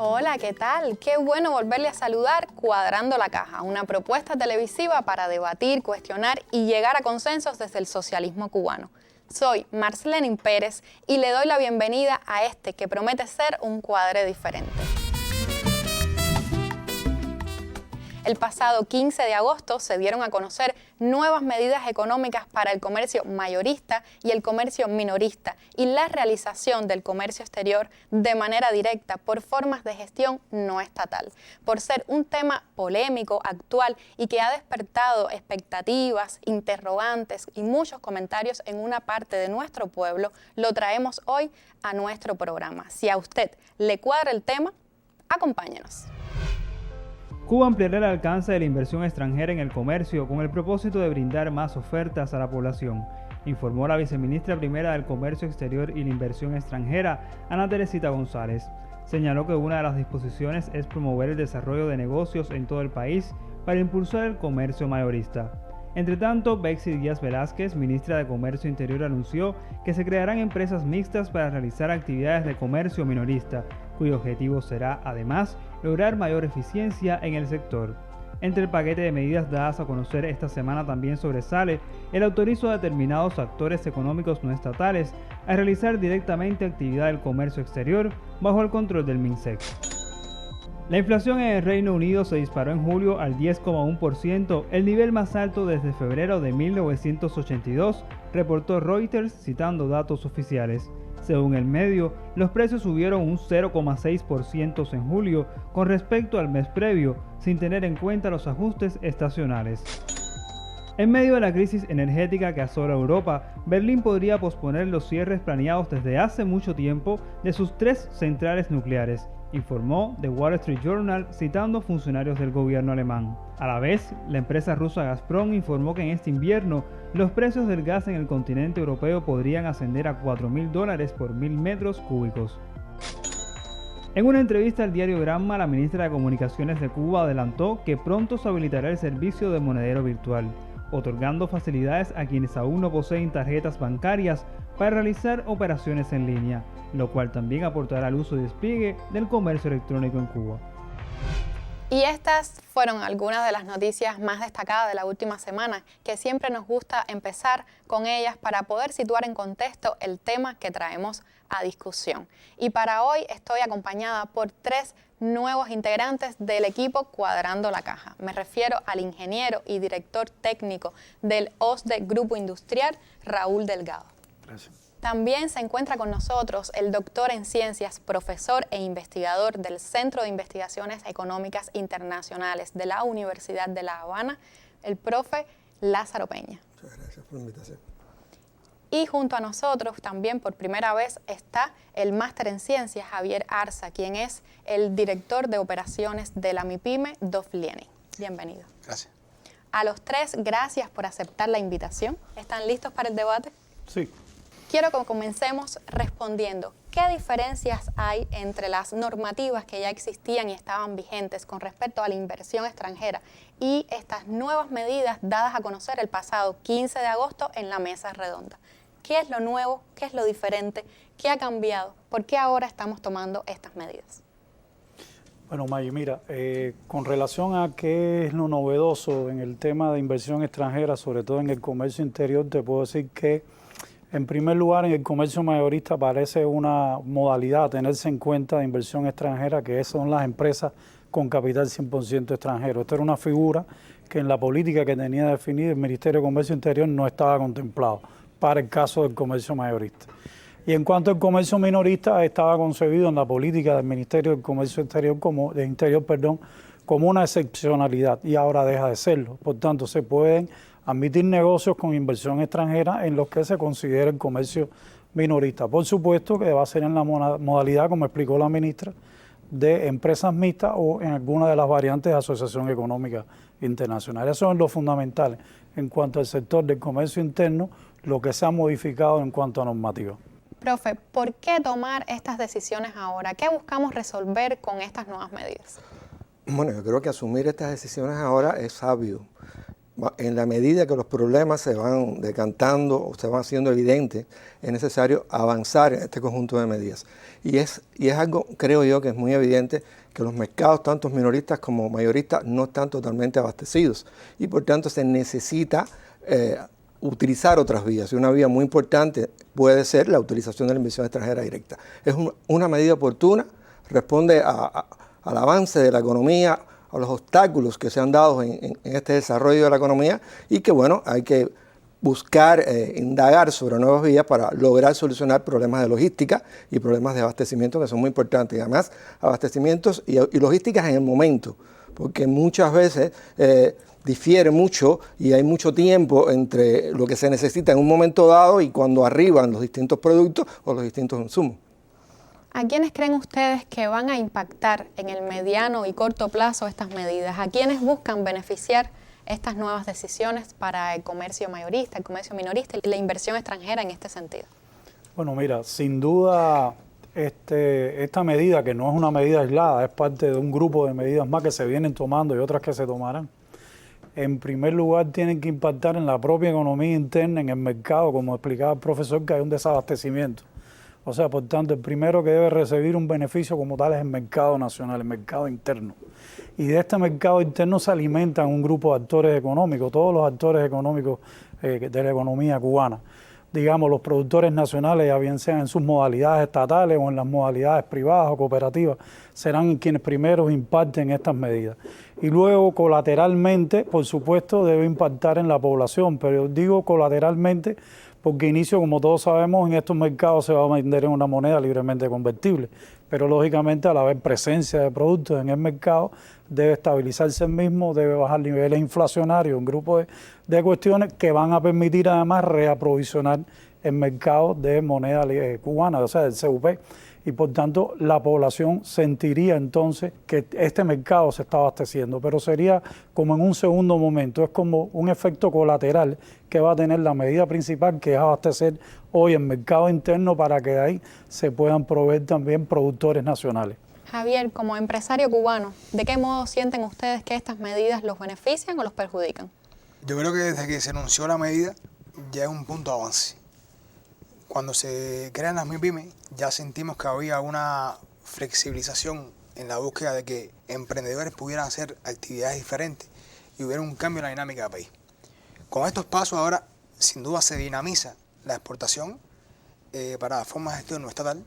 Hola, ¿qué tal? Qué bueno volverle a saludar Cuadrando la Caja, una propuesta televisiva para debatir, cuestionar y llegar a consensos desde el socialismo cubano. Soy Marcelenin Pérez y le doy la bienvenida a este que promete ser un cuadre diferente. El pasado 15 de agosto se dieron a conocer nuevas medidas económicas para el comercio mayorista y el comercio minorista y la realización del comercio exterior de manera directa por formas de gestión no estatal. Por ser un tema polémico, actual y que ha despertado expectativas, interrogantes y muchos comentarios en una parte de nuestro pueblo, lo traemos hoy a nuestro programa. Si a usted le cuadra el tema, acompáñenos. Cuba ampliará el alcance de la inversión extranjera en el comercio con el propósito de brindar más ofertas a la población, informó la viceministra primera del Comercio Exterior y la Inversión Extranjera, Ana Teresita González. Señaló que una de las disposiciones es promover el desarrollo de negocios en todo el país para impulsar el comercio mayorista. Entre tanto, Betsy Díaz Velázquez, ministra de Comercio Interior, anunció que se crearán empresas mixtas para realizar actividades de comercio minorista, cuyo objetivo será, además, lograr mayor eficiencia en el sector. Entre el paquete de medidas dadas a conocer esta semana también sobresale el autorizo a determinados actores económicos no estatales a realizar directamente actividad del comercio exterior bajo el control del MINSEC. La inflación en el Reino Unido se disparó en julio al 10,1%, el nivel más alto desde febrero de 1982, reportó Reuters citando datos oficiales. Según el medio, los precios subieron un 0,6% en julio con respecto al mes previo, sin tener en cuenta los ajustes estacionales. En medio de la crisis energética que asola Europa, Berlín podría posponer los cierres planeados desde hace mucho tiempo de sus 3 centrales nucleares, informó The Wall Street Journal citando funcionarios del gobierno alemán. A la vez, la empresa rusa Gazprom informó que en este invierno los precios del gas en el continente europeo podrían ascender a $4.000 por 1.000 metros cúbicos. En una entrevista al diario Granma, la ministra de Comunicaciones de Cuba adelantó que pronto se habilitará el servicio de monedero virtual, otorgando facilidades a quienes aún no poseen tarjetas bancarias para realizar operaciones en línea, lo cual también aportará al uso y despliegue del comercio electrónico en Cuba. Y estas fueron algunas de las noticias más destacadas de la última semana, que siempre nos gusta empezar con ellas para poder situar en contexto el tema que traemos a discusión. Y para hoy estoy acompañada por 3 nuevos integrantes del equipo Cuadrando la Caja. Me refiero al ingeniero y director técnico del OSDE Grupo Industrial, Raúl Delgado. Gracias. También se encuentra con nosotros el doctor en ciencias, profesor e investigador del Centro de Investigaciones Económicas Internacionales de la Universidad de La Habana, el profe Lázaro Peña. Muchas gracias por la invitación. Y junto a nosotros también por primera vez está el máster en ciencias Javier Arza, quien es el director de operaciones de la MIPYME Dovlieni. Bienvenido. Gracias. A los 3, gracias por aceptar la invitación. ¿Están listos para el debate? Sí. Quiero que comencemos respondiendo qué diferencias hay entre las normativas que ya existían y estaban vigentes con respecto a la inversión extranjera y estas nuevas medidas dadas a conocer el pasado 15 de agosto en la mesa redonda. ¿Qué es lo nuevo? ¿Qué es lo diferente? ¿Qué ha cambiado? ¿Por qué ahora estamos tomando estas medidas? Bueno, May, mira, con relación a qué es lo novedoso en el tema de inversión extranjera, sobre todo en el comercio interior, te puedo decir que en primer lugar, en el comercio mayorista aparece una modalidad a tenerse en cuenta de inversión extranjera, que son las empresas con capital 100% extranjero. Esta era una figura que en la política que tenía definida el Ministerio de Comercio Interior no estaba contemplado para el caso del comercio mayorista. Y en cuanto al comercio minorista, estaba concebido en la política del Ministerio del Comercio Exterior como una excepcionalidad y ahora deja de serlo. Por tanto, se pueden admitir negocios con inversión extranjera en los que se considera el comercio minorista. Por supuesto que va a ser en la modalidad, como explicó la ministra, de empresas mixtas o en alguna de las variantes de asociación económica internacional. Eso es lo fundamental en cuanto al sector del comercio interno, lo que se ha modificado en cuanto a normativa. Profe, ¿por qué tomar estas decisiones ahora? ¿Qué buscamos resolver con estas nuevas medidas? Bueno, yo creo que asumir estas decisiones ahora es sabio. en la medida que los problemas se van decantando o se van haciendo evidentes, es necesario avanzar en este conjunto de medidas. Y es algo, creo yo, que es muy evidente que los mercados, tanto minoristas como mayoristas, no están totalmente abastecidos. Y por tanto se necesita utilizar otras vías. Y una vía muy importante puede ser la utilización de la inversión extranjera directa. Es una medida oportuna, responde al avance de la economía, a los obstáculos que se han dado en este desarrollo de la economía y que, bueno, hay que buscar, indagar sobre nuevas vías para lograr solucionar problemas de logística y problemas de abastecimiento que son muy importantes. Y además, abastecimientos y logísticas en el momento, porque muchas veces difiere mucho y hay mucho tiempo entre lo que se necesita en un momento dado y cuando arriban los distintos productos o los distintos insumos. ¿A quiénes creen ustedes que van a impactar en el mediano y corto plazo estas medidas? ¿A quiénes buscan beneficiar estas nuevas decisiones para el comercio mayorista, el comercio minorista y la inversión extranjera en este sentido? Bueno, mira, sin duda esta medida, que no es una medida aislada, es parte de un grupo de medidas más que se vienen tomando y otras que se tomarán. En primer lugar, tienen que impactar en la propia economía interna, en el mercado, como explicaba el profesor, que hay un desabastecimiento. O sea, por tanto, el primero que debe recibir un beneficio como tal es el mercado nacional, el mercado interno. Y de este mercado interno se alimentan un grupo de actores económicos, todos los actores económicos de la economía cubana. Digamos, los productores nacionales, ya bien sean en sus modalidades estatales o en las modalidades privadas o cooperativas, serán quienes primeros impacten estas medidas. Y luego, colateralmente, por supuesto, debe impactar en la población, pero digo colateralmente porque inicio, como todos sabemos, en estos mercados se va a vender en una moneda libremente convertible, pero lógicamente al haber presencia de productos en el mercado debe estabilizarse el mismo, debe bajar niveles inflacionarios, un grupo de cuestiones que van a permitir además reaprovisionar el mercado de moneda cubana, o sea, del CUP. Y por tanto la población sentiría entonces que este mercado se está abasteciendo, pero sería como en un segundo momento, es como un efecto colateral que va a tener la medida principal, que es abastecer hoy el mercado interno para que de ahí se puedan proveer también productores nacionales. Javier, como empresario cubano, ¿de qué modo sienten ustedes que estas medidas los benefician o los perjudican? Yo creo que desde que se anunció la medida ya es un punto de avance. Cuando se crean las MIPYME, ya sentimos que había una flexibilización en la búsqueda de que emprendedores pudieran hacer actividades diferentes y hubiera un cambio en la dinámica del país. Con estos pasos ahora, sin duda, se dinamiza la exportación para formas de gestión no estatal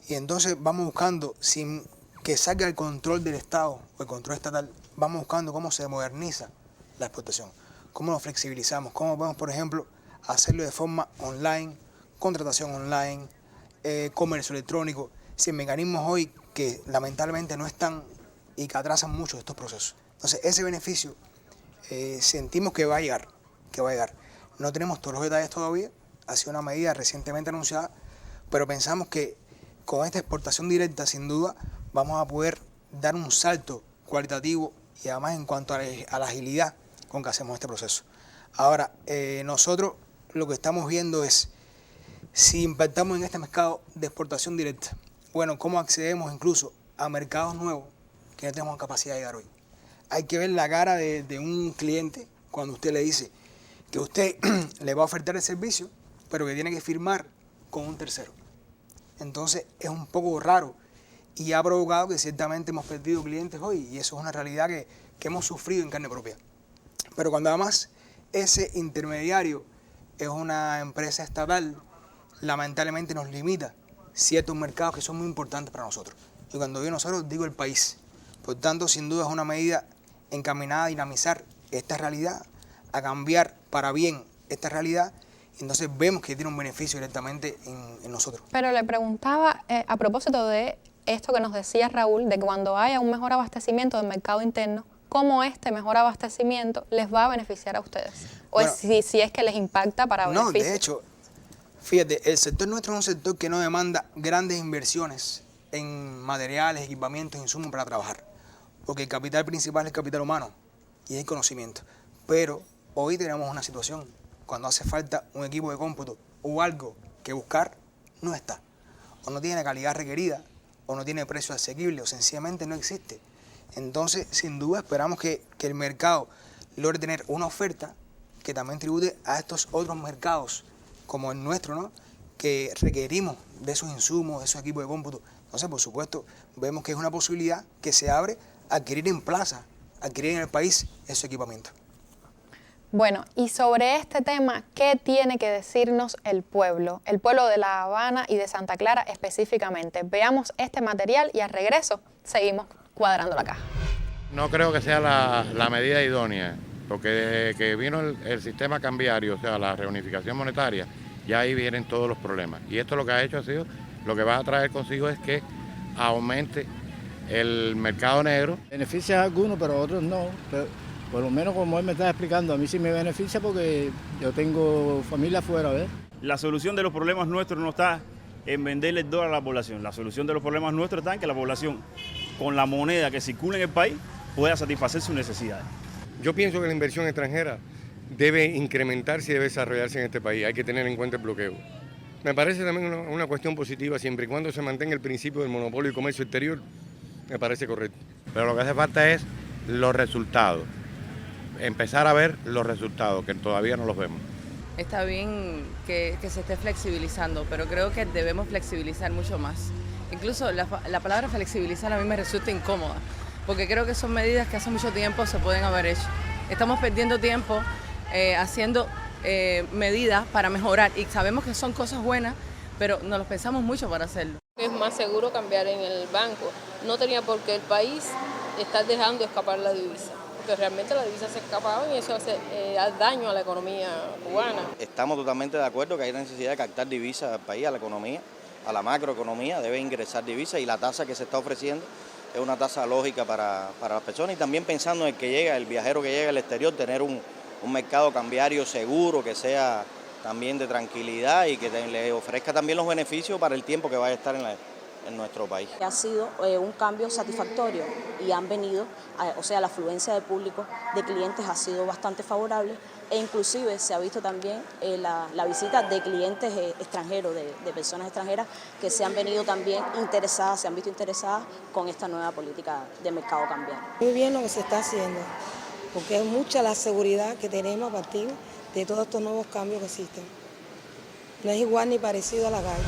y entonces vamos buscando, sin que salga el control del Estado o el control estatal, vamos buscando cómo se moderniza la exportación, cómo lo flexibilizamos, cómo podemos, por ejemplo, hacerlo de forma online, contratación online, comercio electrónico, sin mecanismos hoy que lamentablemente no están y que atrasan mucho estos procesos. Entonces ese beneficio sentimos que va a llegar, No tenemos todos los detalles todavía, ha sido una medida recientemente anunciada, pero pensamos que con esta exportación directa sin duda vamos a poder dar un salto cualitativo y además en cuanto a la agilidad con que hacemos este proceso. Ahora, nosotros lo que estamos viendo es si impactamos en este mercado de exportación directa, bueno, ¿cómo accedemos incluso a mercados nuevos que no tenemos capacidad de llegar hoy? Hay que ver la cara de un cliente cuando usted le dice que usted le va a ofertar el servicio, pero que tiene que firmar con un tercero. Entonces es un poco raro y ha provocado que ciertamente hemos perdido clientes hoy y eso es una realidad que hemos sufrido en carne propia. Pero cuando además ese intermediario es una empresa estatal, lamentablemente nos limita ciertos mercados que son muy importantes para nosotros. Y cuando digo nosotros, digo el país. Por tanto, sin duda es una medida encaminada a dinamizar esta realidad, a cambiar para bien esta realidad. Entonces vemos que tiene un beneficio directamente en nosotros. Pero le preguntaba a propósito de esto que nos decía Raúl, de que cuando haya un mejor abastecimiento del mercado interno, ¿cómo este mejor abastecimiento les va a beneficiar a ustedes? O bueno, si es que les impacta para beneficio. No, de hecho, fíjate, el sector nuestro es un sector que no demanda grandes inversiones en materiales, equipamientos, insumos para trabajar. Porque el capital principal es el capital humano y es el conocimiento. Pero hoy tenemos una situación, cuando hace falta un equipo de cómputo o algo que buscar, no está. O no tiene la calidad requerida, o no tiene precio asequible, o sencillamente no existe. Entonces, sin duda, esperamos que el mercado logre tener una oferta que también tribute a estos otros mercados, como el nuestro, ¿no? Que requerimos de esos insumos, de esos equipos de cómputo. Entonces, por supuesto, vemos que es una posibilidad que se abre a adquirir en plaza, adquirir en el país esos equipamientos. Bueno, y sobre este tema, ¿qué tiene que decirnos el pueblo de La Habana y de Santa Clara específicamente? Veamos este material y al regreso seguimos cuadrando la caja. No creo que sea la medida idónea, porque desde que vino el sistema cambiario, o sea, la reunificación monetaria, ya ahí vienen todos los problemas. Y esto lo que ha hecho ha sido, lo que va a traer consigo es que aumente el mercado negro. Beneficia a algunos, pero a otros no. Pero por lo menos como él me está explicando, a mí sí me beneficia porque yo tengo familia afuera, ¿ves? La solución de los problemas nuestros no está en venderle el dólar a la población. La solución de los problemas nuestros está en que la población, con la moneda que circula en el país, pueda satisfacer sus necesidades. Yo pienso que la inversión extranjera debe incrementarse y debe desarrollarse en este país. Hay que tener en cuenta el bloqueo. Me parece también una cuestión positiva siempre y cuando se mantenga el principio del monopolio y comercio exterior. Me parece correcto. Pero lo que hace falta es los resultados. Empezar a ver los resultados, que todavía no los vemos. Está bien que se esté flexibilizando, pero creo que debemos flexibilizar mucho más. Incluso la palabra flexibilizar a mí me resulta incómoda, porque creo que son medidas que hace mucho tiempo se pueden haber hecho. Estamos perdiendo tiempo haciendo medidas para mejorar y sabemos que son cosas buenas, pero no los pensamos mucho para hacerlo. Es más seguro cambiar en el banco. No tenía por qué el país estar dejando escapar la divisa, porque realmente la divisa se escapaba y eso hace daño a la economía cubana. Estamos totalmente de acuerdo que hay necesidad de captar divisas al país, a la economía, a la macroeconomía, debe ingresar divisas y la tasa que se está ofreciendo es una tasa lógica para las personas y también pensando en el viajero que llega al exterior, tener un mercado cambiario seguro, que sea también de tranquilidad y que le ofrezca también los beneficios para el tiempo que vaya a estar en nuestro país. Ha sido un cambio satisfactorio y han venido, o sea, la afluencia de público, de clientes ha sido bastante favorable e inclusive se ha visto también la visita de clientes extranjeros, de personas extranjeras que se han venido también interesadas, se han visto interesadas con esta nueva política de mercado cambiario. Muy bien lo que se está haciendo, porque es mucha la seguridad que tenemos a partir de todos estos nuevos cambios que existen. No es igual ni parecido a la calle.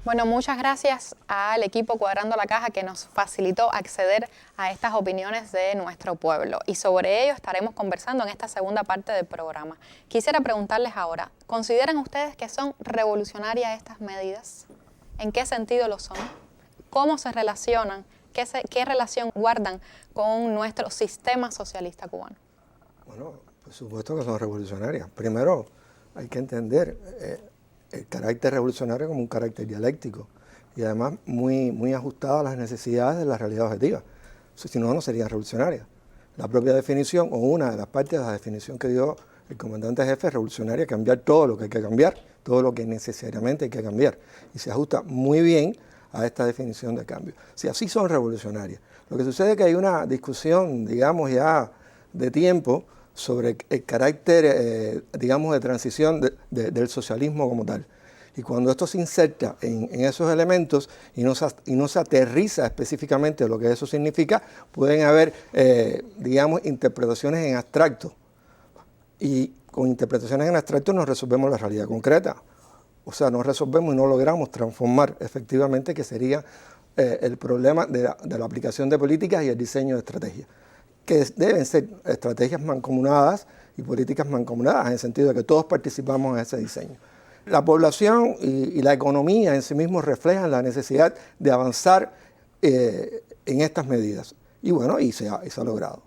Bueno, muchas gracias al equipo Cuadrando la Caja que nos facilitó acceder a estas opiniones de nuestro pueblo. Y sobre ello estaremos conversando en esta segunda parte del programa. Quisiera preguntarles ahora, ¿consideran ustedes que son revolucionarias estas medidas? ¿En qué sentido lo son? ¿Cómo se relacionan? ¿Qué relación guardan con nuestro sistema socialista cubano? Bueno, por supuesto que son revolucionarias. Primero, hay que entender el carácter revolucionario como un carácter dialéctico y además muy ajustado a las necesidades de la realidad objetiva. Si no, no serían revolucionarias. La propia definición, o una de las partes de la definición que dio el comandante jefe, es revolucionaria, cambiar todo lo que hay que cambiar, todo lo que necesariamente hay que cambiar. Y se ajusta muy bien a esta definición de cambio. Si así son revolucionarias. Lo que sucede es que hay una discusión, digamos, ya de tiempo sobre el carácter, digamos, de transición del socialismo como tal. Y cuando esto se inserta en esos elementos y no se aterriza específicamente lo que eso significa, pueden haber, digamos, interpretaciones en abstracto. Y con interpretaciones en abstracto no resolvemos la realidad concreta. O sea, no resolvemos y no logramos transformar efectivamente, que sería el problema de la aplicación de políticas y el diseño de estrategias, que deben ser estrategias mancomunadas y políticas mancomunadas, en el sentido de que todos participamos en ese diseño. La población y la economía en sí mismos reflejan la necesidad de avanzar en estas medidas. Y bueno, y se ha logrado.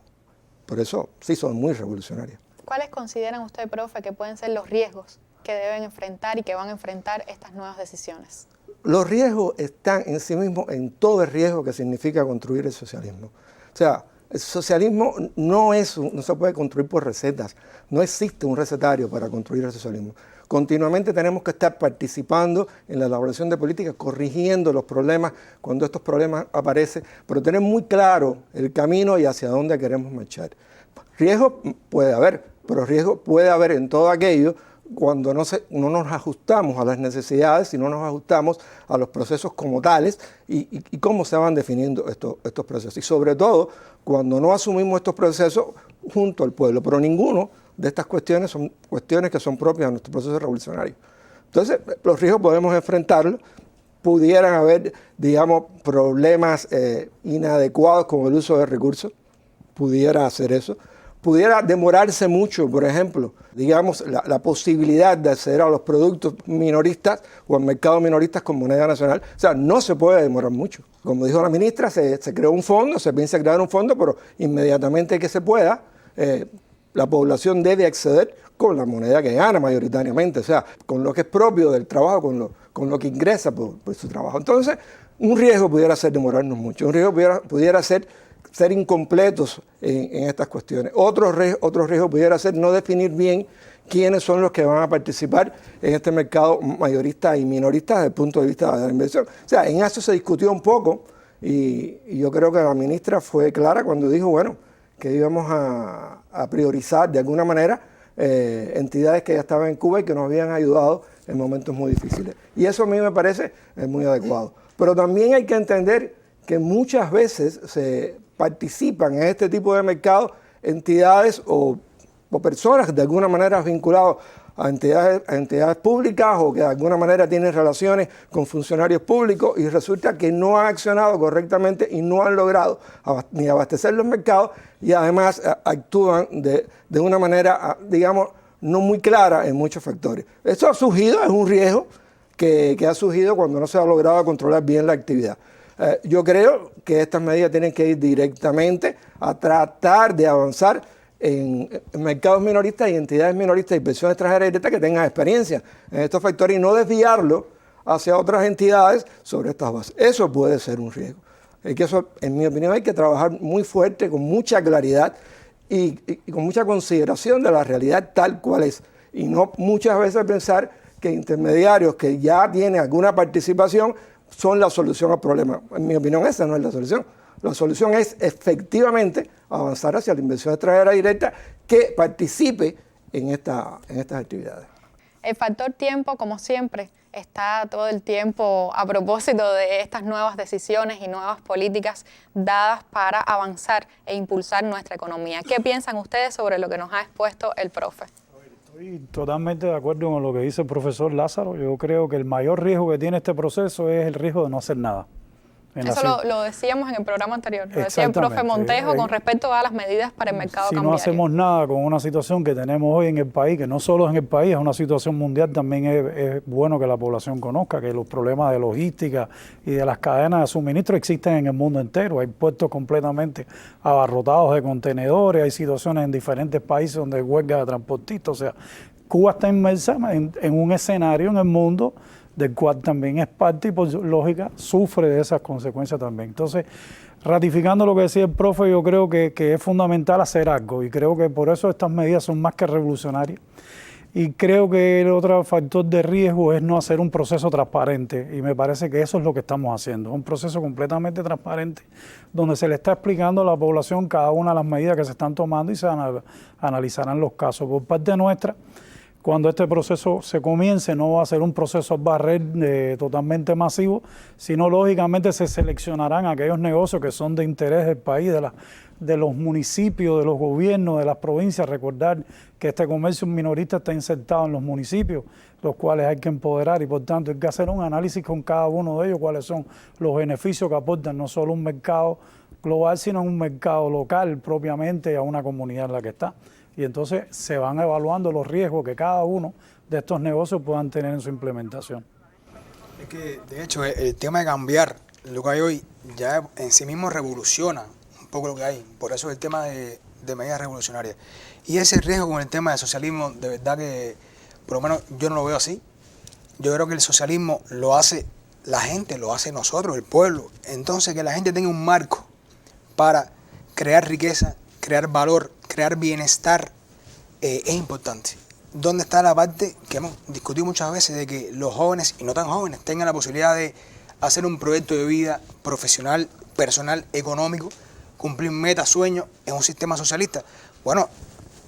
Por eso sí son muy revolucionarias. ¿Cuáles consideran usted, profe, que pueden ser los riesgos que deben enfrentar y que van a enfrentar estas nuevas decisiones? Los riesgos están en sí mismos en todo el riesgo que significa construir el socialismo. O sea, el socialismo no se puede construir por recetas. No existe un recetario para construir el socialismo. Continuamente tenemos que estar participando en la elaboración de políticas, corrigiendo los problemas cuando estos problemas aparecen, pero tener muy claro el camino y hacia dónde queremos marchar. Riesgo puede haber, pero riesgo puede haber en todo aquello cuando no nos ajustamos a las necesidades, y no nos ajustamos a los procesos como tales y cómo se van definiendo estos procesos. Y sobre todo, cuando no asumimos estos procesos junto al pueblo, pero ninguno de estas cuestiones son cuestiones que son propias de nuestro proceso revolucionario. Entonces, los riesgos podemos enfrentarlos. Pudieran haber, digamos, problemas inadecuados con el uso de recursos, pudiera hacer eso. Pudiera demorarse mucho, por ejemplo, digamos, la posibilidad de acceder a los productos minoristas o al mercado minoristas con moneda nacional. O sea, no se puede demorar mucho. Como dijo la ministra, se creó un fondo, se piensa crear un fondo, pero inmediatamente que se pueda, la población debe acceder con la moneda que gana mayoritariamente, o sea, con lo que es propio del trabajo, con lo que ingresa por su trabajo. Entonces, un riesgo pudiera ser demorarnos mucho, un riesgo pudiera ser incompletos en estas cuestiones. Otro riesgo pudiera ser no definir bien quiénes son los que van a participar en este mercado mayorista y minorista desde el punto de vista de la inversión. O sea, en eso se discutió un poco y yo creo que la ministra fue clara cuando dijo, bueno, que íbamos a priorizar de alguna manera entidades que ya estaban en Cuba y que nos habían ayudado en momentos muy difíciles. Y eso a mí me parece muy adecuado. Pero también hay que entender que muchas veces se participan en este tipo de mercados entidades o personas de alguna manera vinculadas a entidades públicas o que de alguna manera tienen relaciones con funcionarios públicos y resulta que no han accionado correctamente y no han logrado ni abastecer los mercados y además actúan de una manera, digamos, no muy clara en muchos factores. Esto ha surgido, es un riesgo que ha surgido cuando no se ha logrado controlar bien la actividad. Yo creo que estas medidas tienen que ir directamente a tratar de avanzar en mercados minoristas y entidades minoristas y inversión extranjera directa que tengan experiencia en estos factores y no desviarlo hacia otras entidades sobre estas bases. Eso puede ser un riesgo. Es que eso, en mi opinión, hay que trabajar muy fuerte, con mucha claridad y con mucha consideración de la realidad tal cual es. Y no muchas veces pensar que intermediarios que ya tienen alguna participación son la solución al problema. En mi opinión, esa no es la solución. La solución es efectivamente avanzar hacia la inversión extranjera directa que participe en estas actividades. El factor tiempo, como siempre, está todo el tiempo a propósito de estas nuevas decisiones y nuevas políticas dadas para avanzar e impulsar nuestra economía. ¿Qué piensan ustedes sobre lo que nos ha expuesto el profe? Estoy totalmente de acuerdo con lo que dice el profesor Lázaro. Yo creo que el mayor riesgo que tiene este proceso es el riesgo de no hacer nada. Eso lo decíamos en el programa anterior, lo decía el profe Montejo con respecto a las medidas para el mercado cambiario. Si no hacemos nada con una situación que tenemos hoy en el país, que no solo es en el país, es una situación mundial, también es bueno que la población conozca que los problemas de logística y de las cadenas de suministro existen en el mundo entero. Hay puertos completamente abarrotados de contenedores, hay situaciones en diferentes países donde hay huelga de transportistas. O sea, Cuba está inmersa en un escenario en el mundo del cual también es parte y por lógica sufre de esas consecuencias también. Entonces, ratificando lo que decía el profe, yo creo que es fundamental hacer algo y creo que por eso estas medidas son más que revolucionarias. Y creo que el otro factor de riesgo es no hacer un proceso transparente y me parece que eso es lo que estamos haciendo, un proceso completamente transparente donde se le está explicando a la población cada una de las medidas que se están tomando y se analizarán los casos. Por parte nuestra, cuando este proceso se comience, no va a ser un proceso a barrer totalmente masivo, sino lógicamente se seleccionarán aquellos negocios que son de interés del país, de los municipios, de los gobiernos, de las provincias. Recordar que este comercio minorista está insertado en los municipios, los cuales hay que empoderar y por tanto hay que hacer un análisis con cada uno de ellos, cuáles son los beneficios que aportan no solo un mercado global, sino un mercado local propiamente a una comunidad en la que está. Y entonces se van evaluando los riesgos que cada uno de estos negocios puedan tener en su implementación. Es que, de hecho, el tema de cambiar lo que hay hoy ya en sí mismo revoluciona un poco lo que hay. Por eso el tema de medidas revolucionarias. Y ese riesgo con el tema del socialismo, de verdad que, por lo menos yo no lo veo así. Yo creo que el socialismo lo hace la gente, lo hace nosotros, el pueblo. Entonces, que la gente tenga un marco para crear riqueza, crear valor, crear bienestar, es importante. ¿Dónde está la parte que hemos discutido muchas veces de que los jóvenes y no tan jóvenes tengan la posibilidad de hacer un proyecto de vida profesional, personal, económico, cumplir metas, sueños en un sistema socialista? Bueno,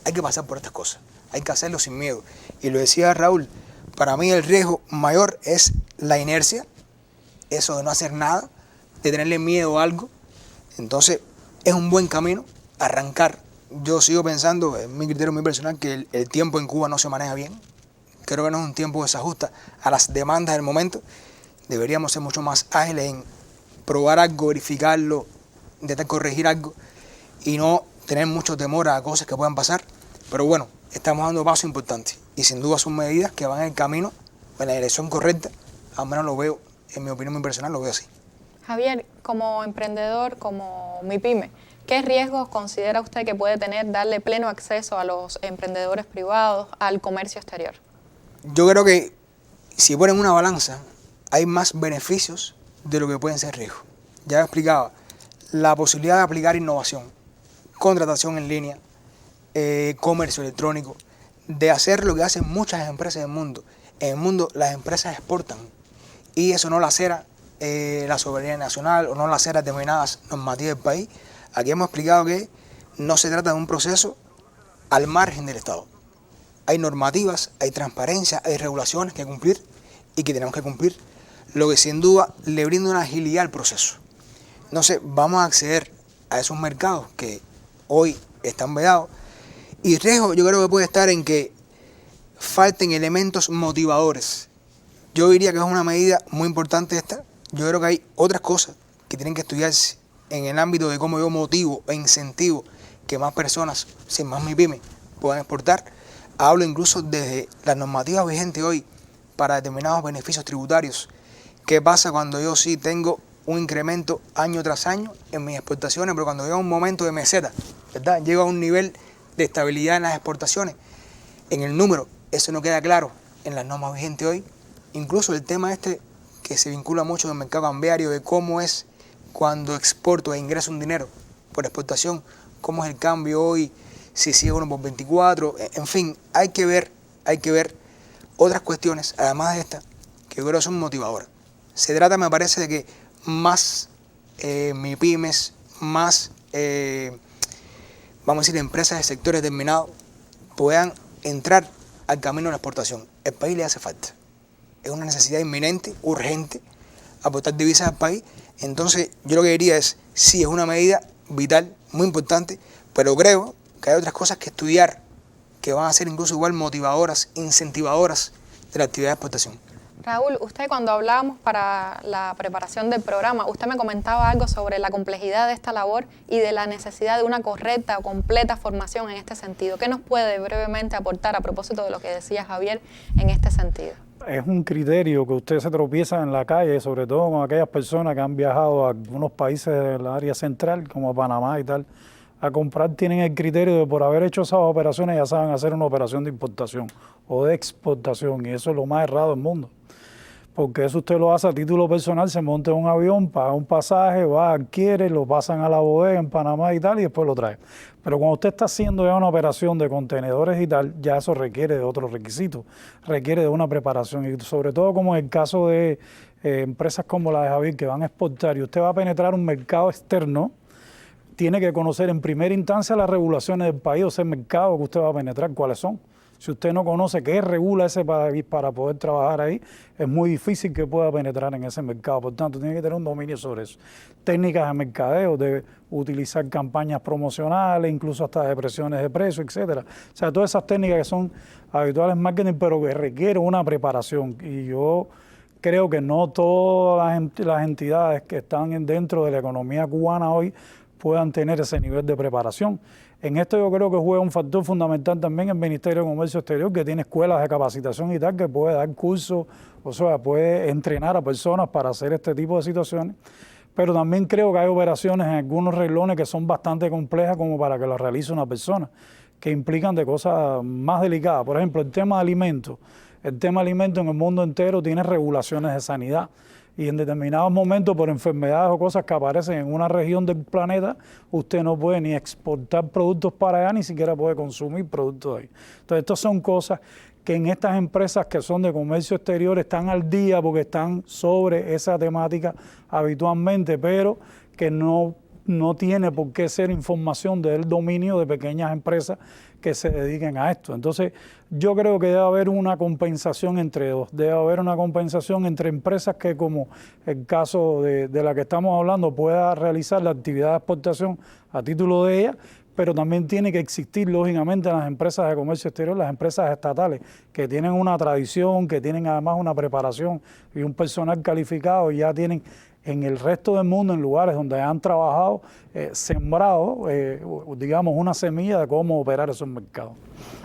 hay que pasar por estas cosas, hay que hacerlo sin miedo. Y lo decía Raúl, para mí el riesgo mayor es la inercia, eso de no hacer nada, de tenerle miedo a algo. Entonces es un buen camino arrancar yo sigo pensando, en mi criterio muy personal, que el tiempo en Cuba no se maneja bien. Creo que no es un tiempo que se ajusta a las demandas del momento. Deberíamos ser mucho más ágiles en probar algo, verificarlo, intentar corregir algo y no tener mucho temor a cosas que puedan pasar. Pero bueno, estamos dando pasos importantes y sin duda son medidas que van en el camino, en la dirección correcta. Al menos lo veo, en mi opinión muy personal, lo veo así. Javier, como emprendedor, como MIPYME, ¿qué riesgos considera usted que puede tener darle pleno acceso a los emprendedores privados al comercio exterior? Yo creo que si ponen una balanza, hay más beneficios de lo que pueden ser riesgos. Ya explicaba, la posibilidad de aplicar innovación, contratación en línea, comercio electrónico, de hacer lo que hacen muchas empresas del mundo. En el mundo las empresas exportan y eso no lacera la soberanía nacional o no lacera determinadas normativas del país. Aquí hemos explicado que no se trata de un proceso al margen del Estado. Hay normativas, hay transparencia, hay regulaciones que cumplir y que tenemos que cumplir, lo que sin duda le brinda una agilidad al proceso. Entonces vamos a acceder a esos mercados que hoy están vedados y riesgo yo creo que puede estar en que falten elementos motivadores. Yo diría que es una medida muy importante esta. Yo creo que hay otras cosas que tienen que estudiarse en el ámbito de cómo yo motivo e incentivo que más personas, sin más MIPYME, puedan exportar. Hablo incluso desde las normativas vigentes hoy para determinados beneficios tributarios. ¿Qué pasa cuando yo sí tengo un incremento año tras año en mis exportaciones, pero cuando llega un momento de meseta, ¿verdad? Llego a un nivel de estabilidad en las exportaciones, en el número, eso no queda claro en las normas vigentes hoy. Incluso el tema este que se vincula mucho con el mercado cambiario, de cómo es cuando exporto e ingreso un dinero por exportación, cómo es el cambio hoy, si sigue uno por 24, en fin, hay que ver otras cuestiones, además de esta, que yo creo que son motivadoras. Se trata, me parece, de que más MIPYMES, más, vamos a decir, empresas de sectores determinados puedan entrar al camino de la exportación. El país le hace falta. Es una necesidad inminente, urgente, aportar divisas al país. Entonces, yo lo que diría es, sí, es una medida vital, muy importante, pero creo que hay otras cosas que estudiar que van a ser incluso igual motivadoras, incentivadoras de la actividad de exportación. Raúl, usted cuando hablábamos para la preparación del programa, usted me comentaba algo sobre la complejidad de esta labor y de la necesidad de una correcta o completa formación en este sentido. ¿Qué nos puede brevemente aportar a propósito de lo que decía Javier en este sentido? Es un criterio que usted se tropieza en la calle, sobre todo con aquellas personas que han viajado a algunos países del área central, como Panamá y tal, a comprar. Tienen el criterio de por haber hecho esas operaciones ya saben hacer una operación de importación o de exportación, y eso es lo más errado del mundo. Porque eso usted lo hace a título personal, se monta en un avión, paga un pasaje, va, adquiere, lo pasan a la bodega en Panamá y tal, y después lo trae. Pero cuando usted está haciendo ya una operación de contenedores y tal, ya eso requiere de otros requisitos, requiere de una preparación, y sobre todo como en el caso de empresas como la de Javier, que van a exportar y usted va a penetrar un mercado externo, tiene que conocer en primera instancia las regulaciones del país, o sea, el mercado que usted va a penetrar, cuáles son. Si usted no conoce qué regula ese país para poder trabajar ahí, es muy difícil que pueda penetrar en ese mercado. Por tanto, tiene que tener un dominio sobre eso. Técnicas de mercadeo, de utilizar campañas promocionales, incluso hasta de presiones de precio, etcétera. O sea, todas esas técnicas que son habituales en marketing, pero que requieren una preparación. Y yo creo que no todas las entidades que están dentro de la economía cubana hoy puedan tener ese nivel de preparación. En esto yo creo que juega un factor fundamental también el Ministerio de Comercio Exterior, que tiene escuelas de capacitación y tal, que puede dar cursos, o sea, puede entrenar a personas para hacer este tipo de situaciones. Pero también creo que hay operaciones en algunos renglones que son bastante complejas como para que las realice una persona, que implican de cosas más delicadas. Por ejemplo, el tema de alimentos. El tema de alimentos en el mundo entero tiene regulaciones de sanidad. Y en determinados momentos, por enfermedades o cosas que aparecen en una región del planeta, usted no puede ni exportar productos para allá, ni siquiera puede consumir productos ahí. Entonces, estas son cosas que en estas empresas que son de comercio exterior están al día porque están sobre esa temática habitualmente, pero que no tiene por qué ser información del dominio de pequeñas empresas que se dediquen a esto. Entonces, yo creo que debe haber una compensación entre dos. Debe haber una compensación entre empresas que, como el caso de la que estamos hablando, pueda realizar la actividad de exportación a título de ella, pero también tiene que existir, lógicamente, en las empresas de comercio exterior, las empresas estatales, que tienen una tradición, que tienen además una preparación y un personal calificado, y ya tienen en el resto del mundo, en lugares donde han trabajado, sembrado, digamos, una semilla de cómo operar esos mercados.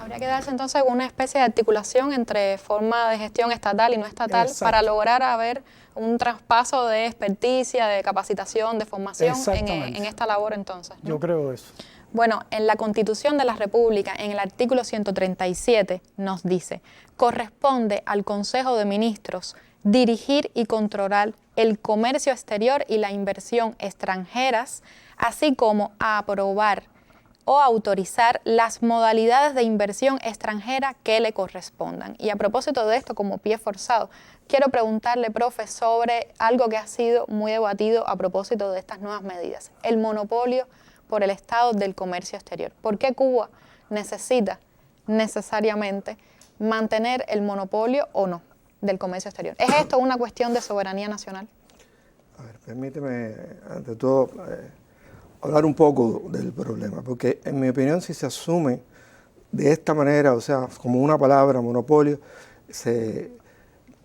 Habría que darse entonces una especie de articulación entre forma de gestión estatal y no estatal. Exacto. Para lograr haber un traspaso de experticia, de capacitación, de formación en esta labor entonces, ¿no? Yo creo eso. Bueno, en la Constitución de la República, en el artículo 137, nos dice: corresponde al Consejo de Ministros dirigir y controlar el comercio exterior y la inversión extranjeras, así como a aprobar o autorizar las modalidades de inversión extranjera que le correspondan. Y a propósito de esto, como pie forzado, quiero preguntarle, profe, sobre algo que ha sido muy debatido a propósito de estas nuevas medidas: el monopolio por el Estado del comercio exterior. ¿Por qué Cuba necesita necesariamente mantener el monopolio o no del comercio exterior? ¿Es esto una cuestión de soberanía nacional? A ver, permíteme, ante todo, hablar un poco del problema, porque en mi opinión, si se asume de esta manera, o sea, como una palabra, monopolio,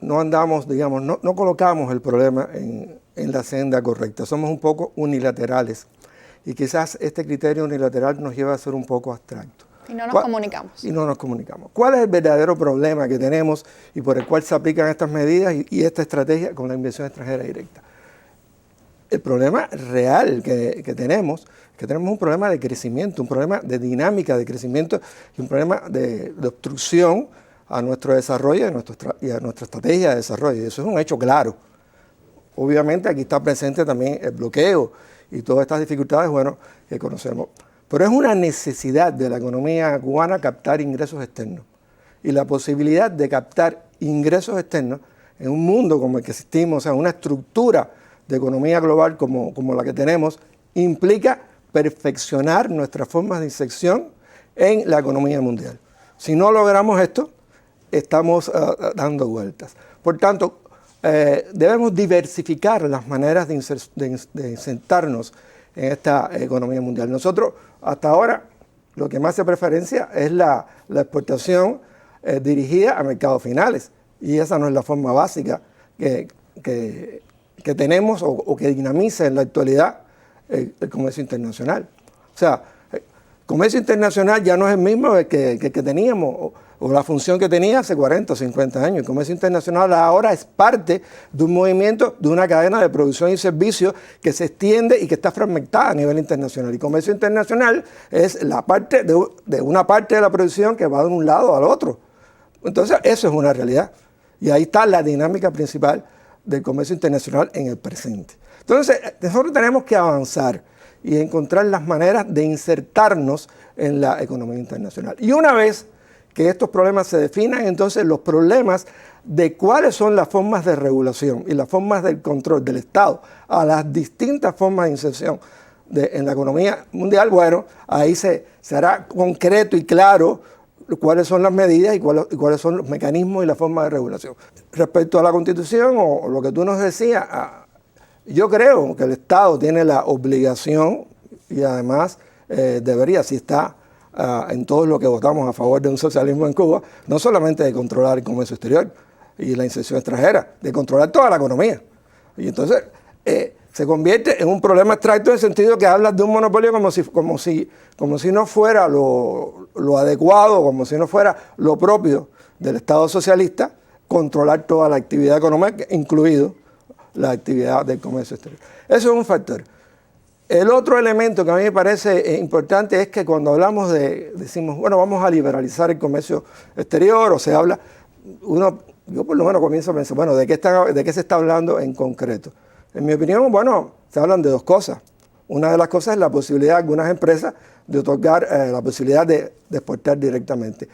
no andamos, digamos, no colocamos el problema en la senda correcta, somos un poco unilaterales, y quizás este criterio unilateral nos lleva a ser un poco abstracto. Y no nos comunicamos. Y no nos comunicamos. ¿Cuál es el verdadero problema que tenemos y por el cual se aplican estas medidas y esta estrategia con la inversión extranjera directa? El problema real que tenemos un problema de crecimiento, un problema de dinámica de crecimiento y un problema de obstrucción a nuestro desarrollo y a nuestra estrategia de desarrollo. Y eso es un hecho claro. Obviamente aquí está presente también el bloqueo y todas estas dificultades, bueno, que conocemos. Pero es una necesidad de la economía cubana captar ingresos externos. Y la posibilidad de captar ingresos externos en un mundo como el que existimos, o sea, una estructura de economía global como la que tenemos, implica perfeccionar nuestras formas de inserción en la economía mundial. Si no logramos esto, estamos dando vueltas. Por tanto, debemos diversificar las maneras de insertarnos en esta economía mundial. Nosotros, hasta ahora, lo que más hace preferencia es la exportación dirigida a mercados finales, y esa no es la forma básica que tenemos o que dinamiza en la actualidad el comercio internacional. O sea, el comercio internacional ya no es el mismo que teníamos o la función que tenía hace 40 o 50 años. El comercio internacional ahora es parte de un movimiento, de una cadena de producción y servicios que se extiende y que está fragmentada a nivel internacional. Y comercio internacional es la parte de una parte de la producción que va de un lado al otro. Entonces, eso es una realidad. Y ahí está la dinámica principal del comercio internacional en el presente. Entonces, nosotros tenemos que avanzar y encontrar las maneras de insertarnos en la economía internacional. Y una vez que estos problemas se definan, entonces los problemas de cuáles son las formas de regulación y las formas del control del Estado a las distintas formas de inserción en la economía mundial, bueno, ahí se hará concreto y claro cuáles son las medidas y cuáles son los mecanismos y la forma de regulación. Respecto a la Constitución o lo que tú nos decías, yo creo que el Estado tiene la obligación y además debería, si está en todo lo que votamos a favor de un socialismo en Cuba, no solamente de controlar el comercio exterior y la inserción extranjera, de controlar toda la economía. Y entonces se convierte en un problema abstracto en el sentido que hablas de un monopolio como si no fuera lo adecuado, como si no fuera lo propio del Estado socialista, controlar toda la actividad económica, incluido la actividad del comercio exterior. Eso es un factor. El otro elemento que a mí me parece importante es que cuando hablamos decimos, bueno, vamos a liberalizar el comercio exterior, o se habla, yo por lo menos comienzo a pensar, bueno, ¿de qué se está hablando en concreto? En mi opinión, bueno, se hablan de dos cosas. Una de las cosas es la posibilidad de algunas empresas de otorgar la posibilidad de exportar directamente.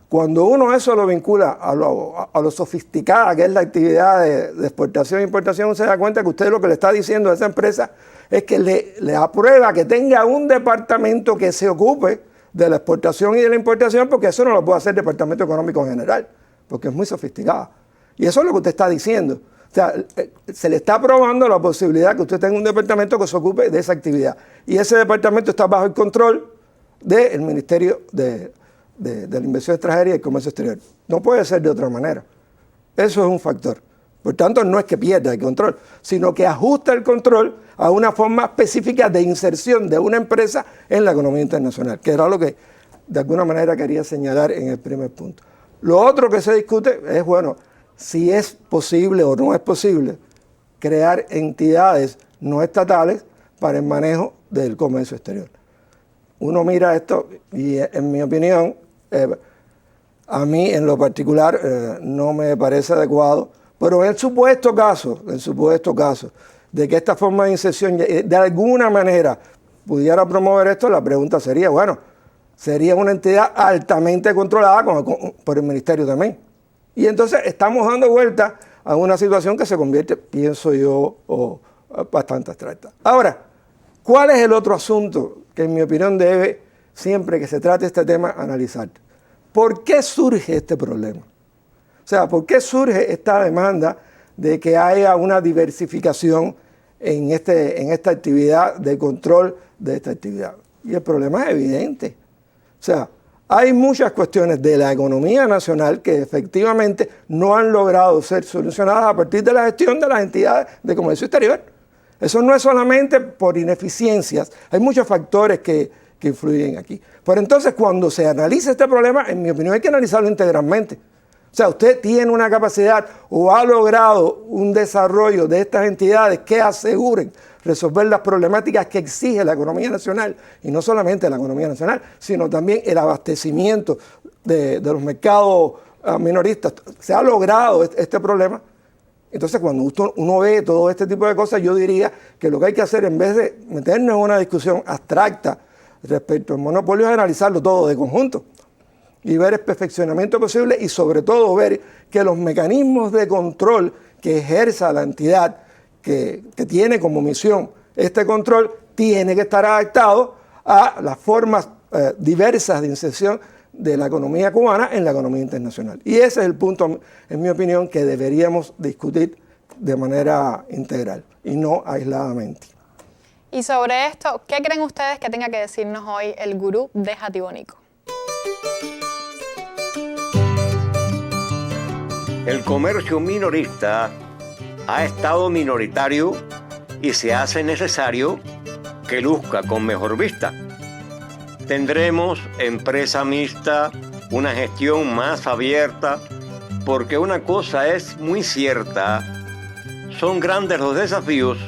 Cuando uno eso lo vincula a lo sofisticada que es la actividad de exportación e importación, uno se da cuenta que usted lo que le está diciendo a esa empresa es que le aprueba que tenga un departamento que se ocupe de la exportación y de la importación, porque eso no lo puede hacer el Departamento Económico en general, porque es muy sofisticado. Y eso es lo que usted está diciendo. O sea, se le está aprobando la posibilidad que usted tenga un departamento que se ocupe de esa actividad. Y ese departamento está bajo el control del Ministerio de la Inversión Extranjera y el Comercio Exterior. No puede ser de otra manera. Eso es un factor. Por tanto, no es que pierda el control, sino que ajusta el control a una forma específica de inserción de una empresa en la economía internacional, que era lo que de alguna manera quería señalar en el primer punto. Lo otro que se discute es, bueno, si es posible o no es posible crear entidades no estatales para el manejo del comercio exterior. Uno mira esto y, en mi opinión, a mí en lo particular no me parece adecuado, pero en el supuesto caso de que esta forma de inserción de alguna manera pudiera promover esto, la pregunta sería, bueno, sería una entidad altamente controlada por el ministerio también. Y entonces estamos dando vuelta a una situación que se convierte, pienso yo, bastante abstracta. Ahora, ¿cuál es el otro asunto que en mi opinión debe, siempre que se trate este tema, analizar? ¿Por qué surge este problema? O sea, ¿por qué surge esta demanda de que haya una diversificación en esta actividad, de control de esta actividad? Y el problema es evidente. O sea, hay muchas cuestiones de la economía nacional que efectivamente no han logrado ser solucionadas a partir de la gestión de las entidades de comercio exterior. Eso no es solamente por ineficiencias, hay muchos factores que influyen aquí. Pero entonces, cuando se analiza este problema, en mi opinión hay que analizarlo integralmente. O sea, usted tiene una capacidad o ha logrado un desarrollo de estas entidades que aseguren resolver las problemáticas que exige la economía nacional, y no solamente la economía nacional, sino también el abastecimiento de los mercados minoristas. Se ha logrado este problema. Entonces, cuando uno ve todo este tipo de cosas, yo diría que lo que hay que hacer, en vez de meternos en una discusión abstracta respecto al monopolio, es analizarlo todo de conjunto y ver el perfeccionamiento posible, y sobre todo ver que los mecanismos de control que ejerza la entidad que tiene como misión este control tiene que estar adaptado a las formas diversas de inserción de la economía cubana en la economía internacional. Y ese es el punto, en mi opinión, que deberíamos discutir de manera integral y no aisladamente. Y sobre esto, ¿qué creen ustedes que tenga que decirnos hoy el gurú de Jatibonico? El comercio minorista ha estado minoritario y se hace necesario que luzca con mejor vista. Tendremos empresa mixta, una gestión más abierta, porque una cosa es muy cierta, son grandes los desafíos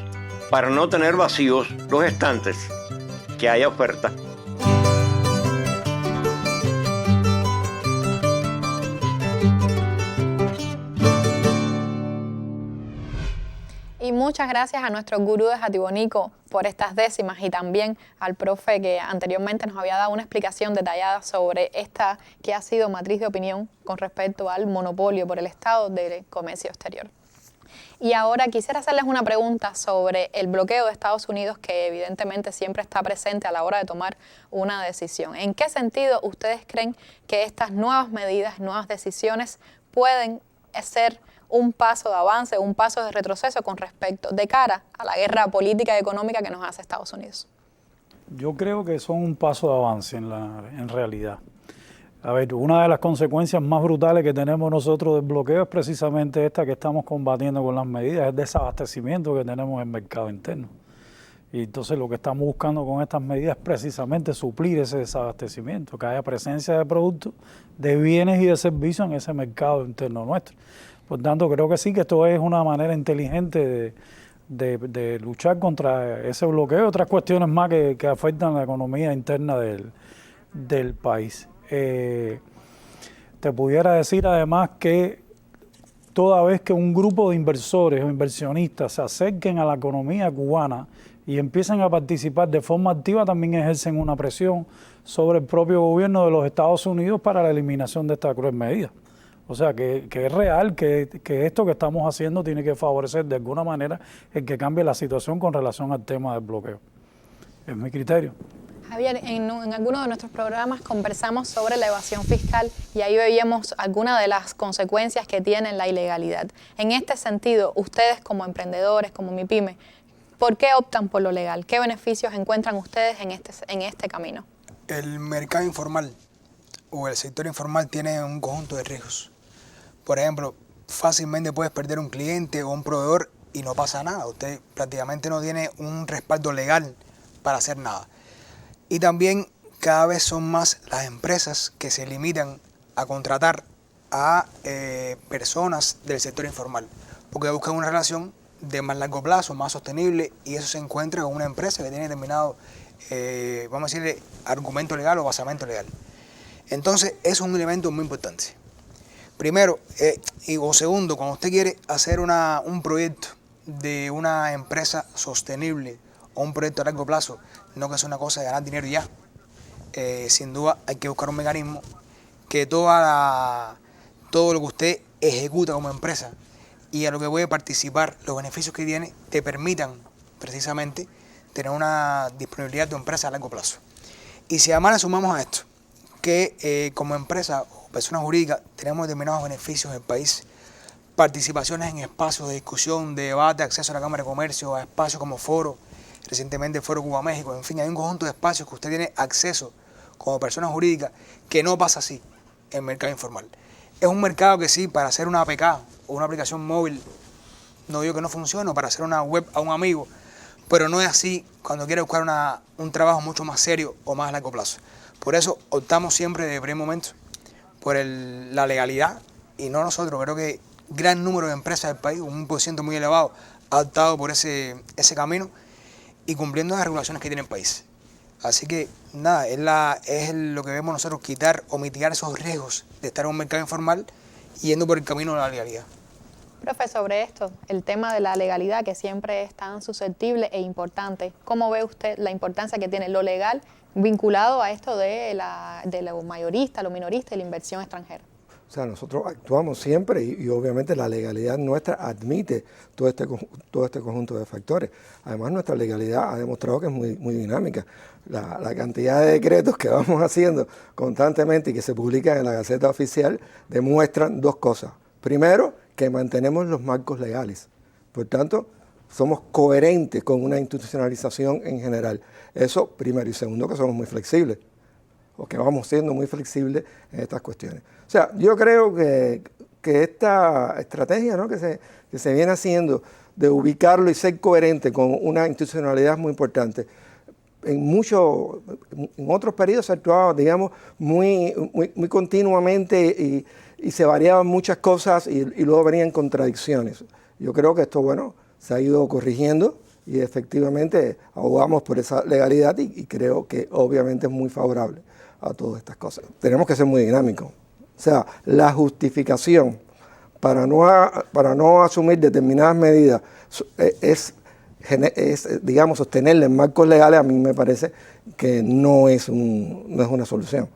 para no tener vacíos los estantes, que haya oferta. Y muchas gracias a nuestro gurú de Jatibonico por estas décimas, y también al profe que anteriormente nos había dado una explicación detallada sobre esta que ha sido matriz de opinión con respecto al monopolio por el Estado del comercio exterior. Y ahora quisiera hacerles una pregunta sobre el bloqueo de Estados Unidos, que evidentemente siempre está presente a la hora de tomar una decisión. ¿En qué sentido ustedes creen que estas nuevas medidas, nuevas decisiones pueden ser un paso de avance, un paso de retroceso con respecto de cara a la guerra política y económica que nos hace Estados Unidos? Yo creo que son un paso de avance en realidad. A ver, una de las consecuencias más brutales que tenemos nosotros del bloqueo es precisamente esta que estamos combatiendo con las medidas, el desabastecimiento que tenemos en el mercado interno. Y entonces lo que estamos buscando con estas medidas es precisamente suplir ese desabastecimiento, que haya presencia de productos, de bienes y de servicios en ese mercado interno nuestro. Por tanto, creo que sí, que esto es una manera inteligente de luchar contra ese bloqueo y otras cuestiones más que afectan la economía interna del país. Te pudiera decir además que toda vez que un grupo de inversores o inversionistas se acerquen a la economía cubana y empiecen a participar de forma activa, también ejercen una presión sobre el propio gobierno de los Estados Unidos para la eliminación de esta cruel medida. O sea, que es real que esto que estamos haciendo tiene que favorecer de alguna manera el que cambie la situación con relación al tema del bloqueo. Es mi criterio. Javier, en alguno de nuestros programas conversamos sobre la evasión fiscal y ahí veíamos algunas de las consecuencias que tiene la ilegalidad. En este sentido, ustedes como emprendedores, como MIPYME, ¿por qué optan por lo legal? ¿Qué beneficios encuentran ustedes en este camino? El mercado informal o el sector informal tiene un conjunto de riesgos. Por ejemplo, fácilmente puedes perder un cliente o un proveedor y no pasa nada. Usted prácticamente no tiene un respaldo legal para hacer nada. Y también cada vez son más las empresas que se limitan a contratar a personas del sector informal, porque buscan una relación de más largo plazo, más sostenible, y eso se encuentra con una empresa que tiene determinado, vamos a decirle, argumento legal o basamento legal. Entonces, eso es un elemento muy importante. Primero, o segundo, cuando usted quiere hacer un proyecto de una empresa sostenible o un proyecto a largo plazo, no que sea una cosa de ganar dinero y ya, sin duda hay que buscar un mecanismo que todo lo que usted ejecuta como empresa y a lo que puede participar, los beneficios que tiene, te permitan precisamente tener una disponibilidad de tu empresa a largo plazo. Y si además le sumamos a esto, que como empresa o persona jurídica tenemos determinados beneficios en el país, participaciones en espacios de discusión, de debate, acceso a la Cámara de Comercio, a espacios como Foro, recientemente el Foro Cuba-México, en fin, hay un conjunto de espacios que usted tiene acceso como persona jurídica que no pasa así en el mercado informal. Es un mercado que sí, para hacer una APK o una aplicación móvil, no digo que no funcione, o para hacer una web a un amigo, pero no es así cuando quiere buscar un trabajo mucho más serio o más a largo plazo. Por eso optamos siempre de primer momento por la legalidad, y no nosotros, creo que gran número de empresas del país, un porcentaje muy elevado, ha optado por ese camino y cumpliendo las regulaciones que tiene el país. Así que nada, es lo que vemos nosotros, quitar o mitigar esos riesgos de estar en un mercado informal yendo por el camino de la legalidad. Profe, sobre esto, el tema de la legalidad que siempre es tan susceptible e importante, ¿cómo ve usted la importancia que tiene lo legal vinculado a esto de lo mayorista, lo minorista y la inversión extranjera? O sea, nosotros actuamos siempre y obviamente la legalidad nuestra admite todo este conjunto de factores. Además, nuestra legalidad ha demostrado que es muy dinámica. La cantidad de decretos que vamos haciendo constantemente y que se publican en la Gaceta Oficial demuestran dos cosas. Primero, que mantenemos los marcos legales. Por tanto, somos coherentes con una institucionalización en general. Eso primero. Y segundo, que somos muy flexibles, o que vamos siendo muy flexibles en estas cuestiones. O sea, yo creo que esta estrategia, ¿no?, que se viene haciendo de ubicarlo y ser coherente con una institucionalidad muy importante. En otros periodos se actuaba, digamos, muy continuamente y se variaban muchas cosas y luego venían contradicciones. Yo creo que esto, bueno, se ha ido corrigiendo y efectivamente abogamos por esa legalidad y creo que obviamente es muy favorable a todas estas cosas. Tenemos que ser muy dinámicos. O sea, la justificación para no asumir determinadas medidas es, digamos, sostenerla en marcos legales. A mí me parece que no es una solución.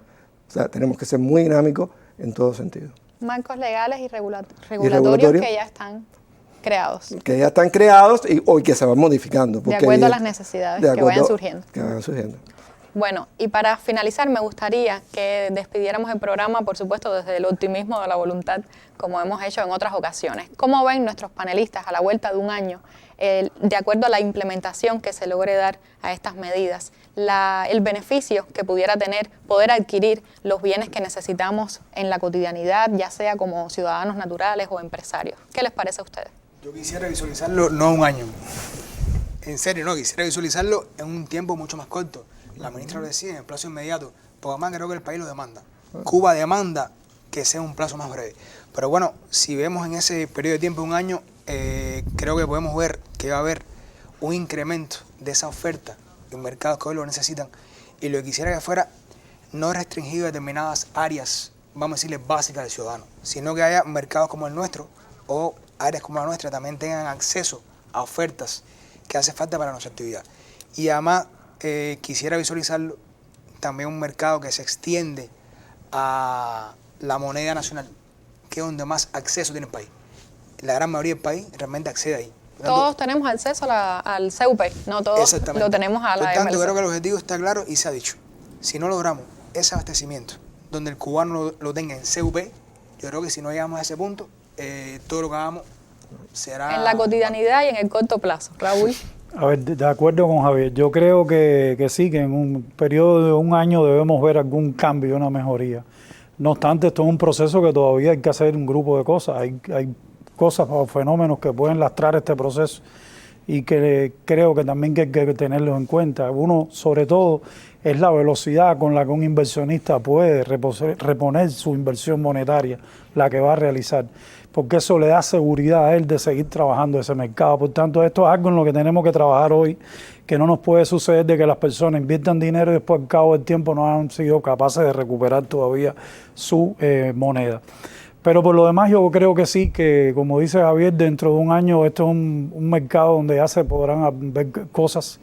O sea, tenemos que ser muy dinámicos en todo sentido. Marcos legales y regulatorios que ya están creados. Que ya están creados y que se van modificando. De acuerdo a las necesidades que vayan surgiendo. Bueno, y para finalizar me gustaría que despidiéramos el programa, por supuesto, desde el optimismo de la voluntad, como hemos hecho en otras ocasiones. ¿Cómo ven nuestros panelistas a la vuelta de un año, de acuerdo a la implementación que se logre dar a estas medidas, el beneficio que pudiera tener poder adquirir los bienes que necesitamos en la cotidianidad, ya sea como ciudadanos naturales o empresarios? ¿Qué les parece a ustedes? Yo quisiera visualizarlo no un año, en serio, no, quisiera visualizarlo en un tiempo mucho más corto. La ministra lo decía, en el plazo inmediato, porque además creo que el país lo demanda. Cuba demanda que sea un plazo más breve. Pero bueno, si vemos en ese periodo de tiempo de un año, creo que podemos ver que va a haber un incremento de esa oferta en mercados que hoy lo necesitan. Y lo que quisiera que fuera no restringido a determinadas áreas, vamos a decirle, básicas del ciudadano, sino que haya mercados como el nuestro o áreas como la nuestra también tengan acceso a ofertas que hace falta para nuestra actividad. Y además, quisiera visualizarlo también un mercado que se extiende a la moneda nacional, que es donde más acceso tiene el país. La gran mayoría del país realmente accede ahí. Todos tenemos acceso al CUP, no todos lo tenemos a la Por tanto, MLC. creo que el objetivo está claro y se ha dicho. Si no logramos ese abastecimiento, donde el cubano lo tenga en CUP, yo creo que si no llegamos a ese punto, todo lo que hagamos será... En la cotidianidad y en el corto plazo, Raúl. A ver, de acuerdo con Javier, yo creo que sí, que en un periodo de un año debemos ver algún cambio, una mejoría. No obstante, esto es un proceso que todavía hay que hacer un grupo de cosas. Hay cosas o fenómenos que pueden lastrar este proceso y que creo que también hay que tenerlos en cuenta. Uno, sobre todo, es la velocidad con la que un inversionista puede reponer su inversión monetaria, la que va a realizar, porque eso le da seguridad a él de seguir trabajando ese mercado. Por tanto, esto es algo en lo que tenemos que trabajar hoy, que no nos puede suceder de que las personas inviertan dinero y después al cabo del tiempo no han sido capaces de recuperar todavía su moneda. Pero por lo demás yo creo que sí, que como dice Javier, dentro de un año esto es un mercado donde ya se podrán ver cosas.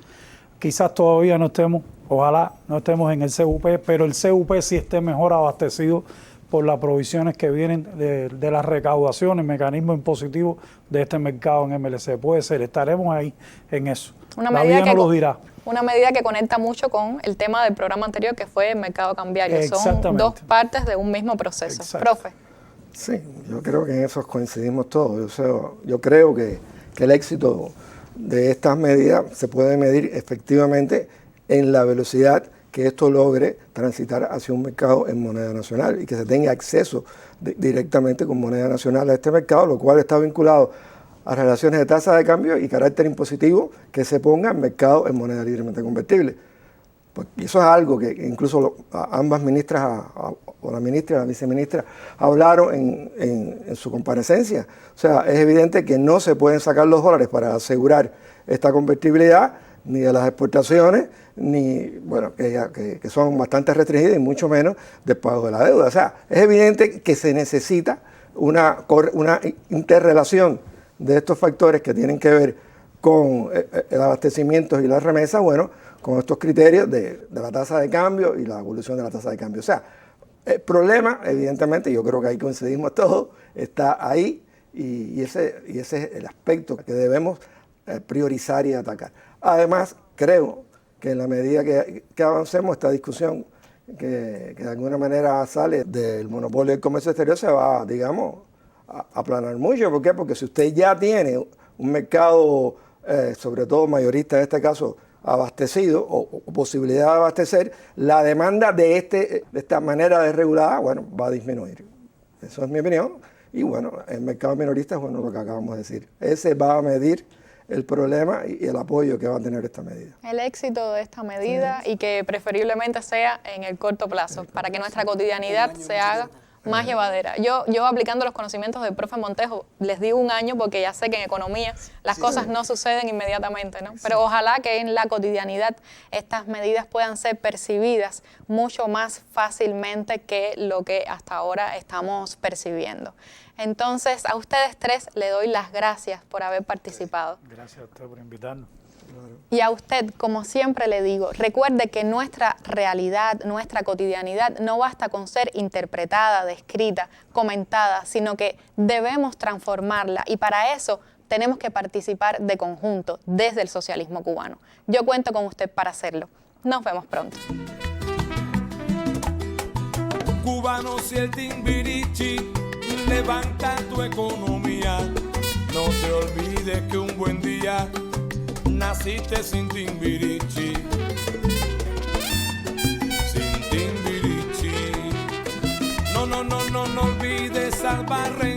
Quizás todavía no estemos, ojalá no estemos en el CUP, pero el CUP sí esté mejor abastecido por las provisiones que vienen de las recaudaciones, mecanismos impositivos de este mercado en MLC. Puede ser, estaremos ahí en eso. La vida nos lo dirá. Una medida que conecta mucho con el tema del programa anterior, que fue el mercado cambiario. Son dos partes de un mismo proceso. Exacto. Profe. Sí, yo creo que en eso coincidimos todos. Yo creo que el éxito de estas medidas se puede medir efectivamente en la velocidad que esto logre transitar hacia un mercado en moneda nacional y que se tenga acceso directamente con moneda nacional a este mercado, lo cual está vinculado a relaciones de tasa de cambio y carácter impositivo que se ponga en mercado en moneda libremente convertible. Pues, y eso es algo que incluso ambas ministras, o la ministra y la viceministra, hablaron en su comparecencia. O sea, es evidente que no se pueden sacar los dólares para asegurar esta convertibilidad, ni de las exportaciones, ni, bueno, que son bastante restringidas, y mucho menos del pago de la deuda. O sea, es evidente que se necesita una interrelación de estos factores que tienen que ver con el abastecimiento y las remesas, bueno, con estos criterios de la tasa de cambio y la evolución de la tasa de cambio. O sea, el problema, evidentemente, yo creo que ahí coincidimos todos, está ahí y ese es el aspecto que debemos priorizar y atacar. Además, creo que en la medida que avancemos esta discusión, que de alguna manera sale del monopolio del comercio exterior, se va, digamos, a aplanar mucho. ¿Por qué? Porque si usted ya tiene un mercado, sobre todo mayorista en este caso, abastecido o posibilidad de abastecer, la demanda de esta manera desregulada, bueno, va a disminuir. Eso es mi opinión. Y bueno, el mercado minorista es bueno lo que acabamos de decir. Ese va a medir el problema y el apoyo que va a tener esta medida. El éxito de esta medida y que preferiblemente sea en el corto plazo, para que nuestra cotidianidad se haga más llevadera. Yo aplicando los conocimientos del profe Montejo, les digo un año porque ya sé que en economía las cosas no suceden inmediatamente, ¿no? Pero ojalá que en la cotidianidad estas medidas puedan ser percibidas mucho más fácilmente que lo que hasta ahora estamos percibiendo. Entonces, a ustedes tres le doy las gracias por haber participado. Gracias a usted por invitarnos. Y a usted, como siempre le digo, recuerde que nuestra realidad, nuestra cotidianidad no basta con ser interpretada, descrita, comentada, sino que debemos transformarla y para eso tenemos que participar de conjunto desde el socialismo cubano. Yo cuento con usted para hacerlo. Nos vemos pronto. Cubanos y el Timbirichi levanta tu economía. No te olvides que un buen día naciste sin Timbirichi. Sin Timbirichi. No olvides al barrio.